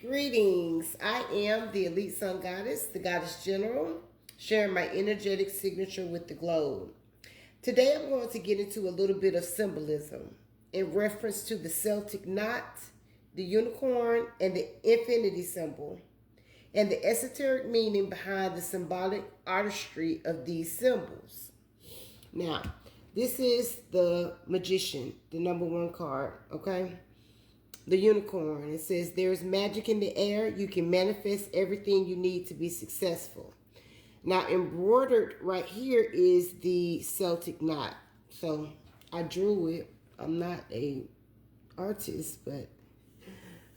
Greetings. I am the Elite Sun Goddess, the Goddess General, sharing my energetic signature with the globe. Today I'm going to get into a little bit of symbolism in reference to the Celtic knot, the unicorn, and the infinity symbol, and the esoteric meaning behind the symbolic artistry of these symbols. Now, this is the Magician, the number one card, okay? The unicorn. It says, there's magic in the air. You can manifest everything you need to be successful. Now, embroidered right here is the Celtic knot. So I drew it. I'm not a artist, but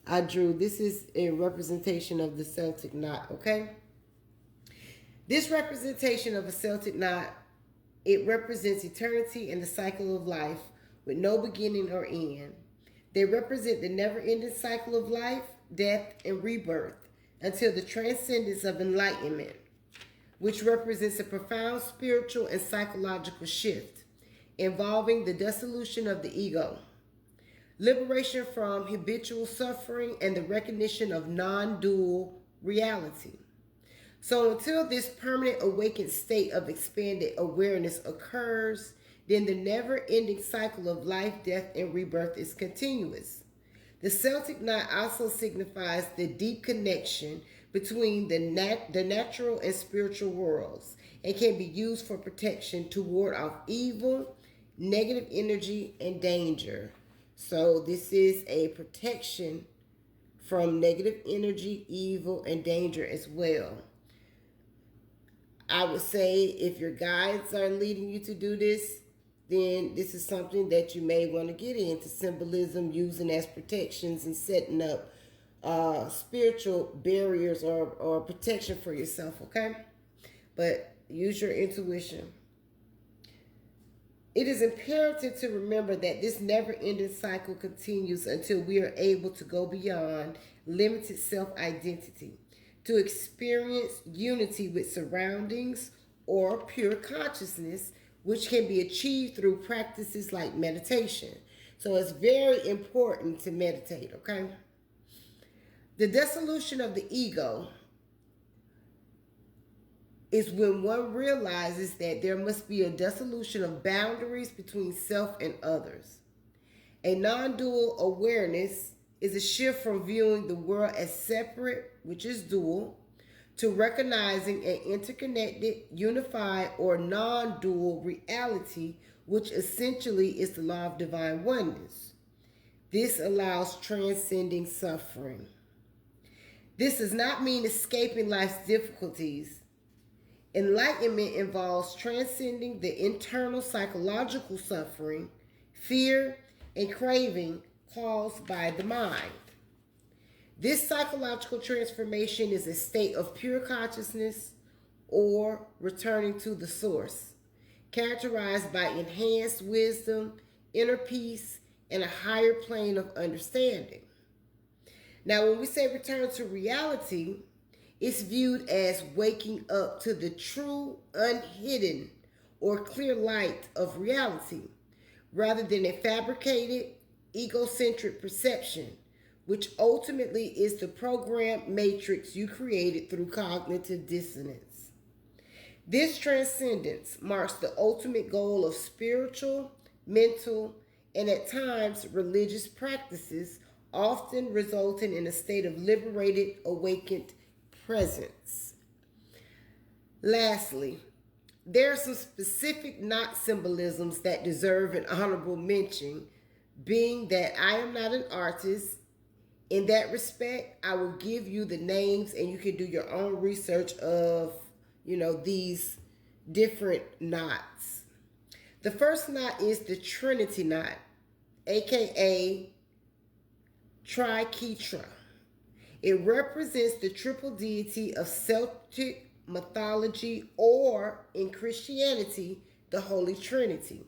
I drew. This is a representation of the Celtic knot, okay? This representation of a Celtic knot, it represents eternity and the cycle of life with no beginning or end. They represent the never-ending cycle of life, death, and rebirth until the transcendence of enlightenment, which represents a profound spiritual and psychological shift involving the dissolution of the ego, liberation from habitual suffering, and the recognition of non-dual reality. So until this permanent awakened state of expanded awareness occurs, then the never-ending cycle of life, death, and rebirth is continuous. The Celtic knot also signifies the deep connection between the natural and spiritual worlds and can be used for protection to ward off evil, negative energy, and danger. So this is a protection from negative energy, evil, and danger as well. I would say if your guides are leading you to do this, then this is something that you may want to get into symbolism, using as protections and setting up spiritual barriers or protection for yourself, okay? But use your intuition. It is imperative to remember that this never-ending cycle continues until we are able to go beyond limited self-identity, to experience unity with surroundings or pure consciousness, which can be achieved through practices like meditation. So it's very important to meditate, okay? The dissolution of the ego is when one realizes that there must be a dissolution of boundaries between self and others. A non-dual awareness is a shift from viewing the world as separate, which is dual, to recognizing an interconnected, unified, or non-dual reality, which essentially is the law of divine oneness. This allows transcending suffering. This does not mean escaping life's difficulties. Enlightenment involves transcending the internal psychological suffering, fear, and craving caused by the mind. This psychological transformation is a state of pure consciousness or returning to the source, characterized by enhanced wisdom, inner peace, and a higher plane of understanding. Now, when we say return to reality, it's viewed as waking up to the true, unhidden, or clear light of reality, rather than a fabricated, egocentric perception, which ultimately is the programmed matrix you created through cognitive dissonance. This transcendence marks the ultimate goal of spiritual, mental, and at times religious practices, often resulting in a state of liberated, awakened presence. Lastly, there are some specific knot symbolisms that deserve an honorable mention, being that I am not an artist. In that respect, I will give you the names and you can do your own research of, these different knots. The first knot is the Trinity knot, aka Triketra. It represents the triple deity of Celtic mythology, or in Christianity, the Holy Trinity.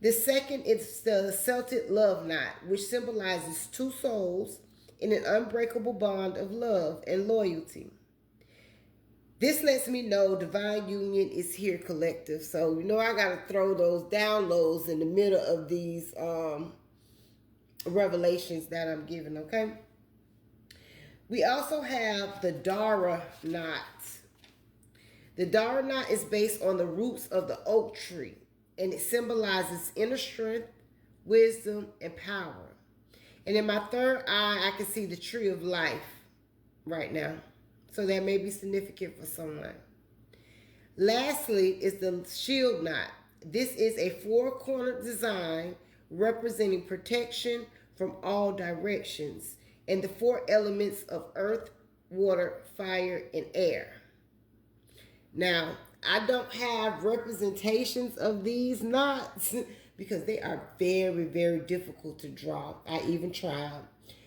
The second is the Celtic love knot, which symbolizes two souls in an unbreakable bond of love and loyalty. This lets me know divine union is here, collective. So, I got to throw those downloads in the middle of these revelations that I'm giving, okay? We also have the Dara knot. The Dara knot is based on the roots of the oak tree, and it symbolizes inner strength, wisdom, and power. And in my third eye, I can see the tree of life right now. So that may be significant for someone. Lastly is the shield knot. This is a four-cornered design representing protection from all directions and the four elements of earth, water, fire, and air. Now, I don't have representations of these knots because they are very, very difficult to draw. I even tried.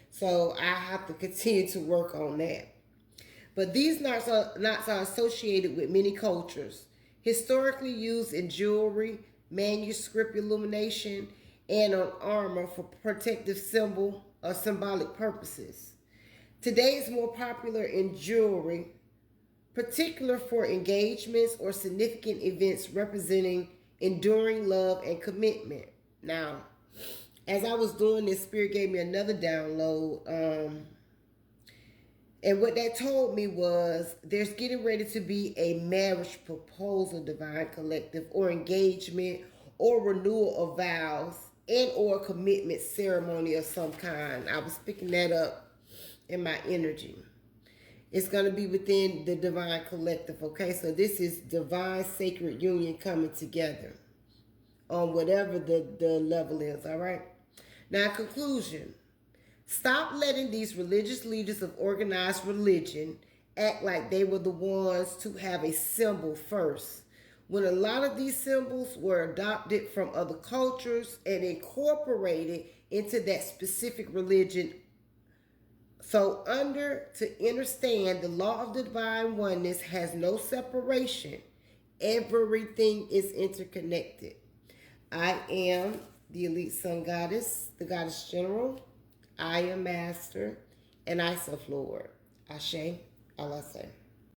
So I have to continue to work on that. But these knots are associated with many cultures, historically used in jewelry, manuscript illumination, and on armor for protective symbol or symbolic purposes. Today it's more popular in jewelry, particular for engagements or significant events representing enduring love and commitment. Now, as I was doing this, Spirit gave me another download. And what that told me was there's getting ready to be a marriage proposal, Divine Collective, or engagement or renewal of vows and or commitment ceremony of some kind. I was picking that up in my energy. It's going to be within the Divine Collective, okay? So this is divine sacred union coming together on whatever the level is, all right? Now, in conclusion, stop letting these religious leaders of organized religion act like they were the ones to have a symbol first, when a lot of these symbols were adopted from other cultures and incorporated into that specific religion. So to understand the law of the divine oneness has no separation. Everything is interconnected. I am the elite sun goddess, the goddess general. I am master, and I self Lord. Ashe, Alaseh.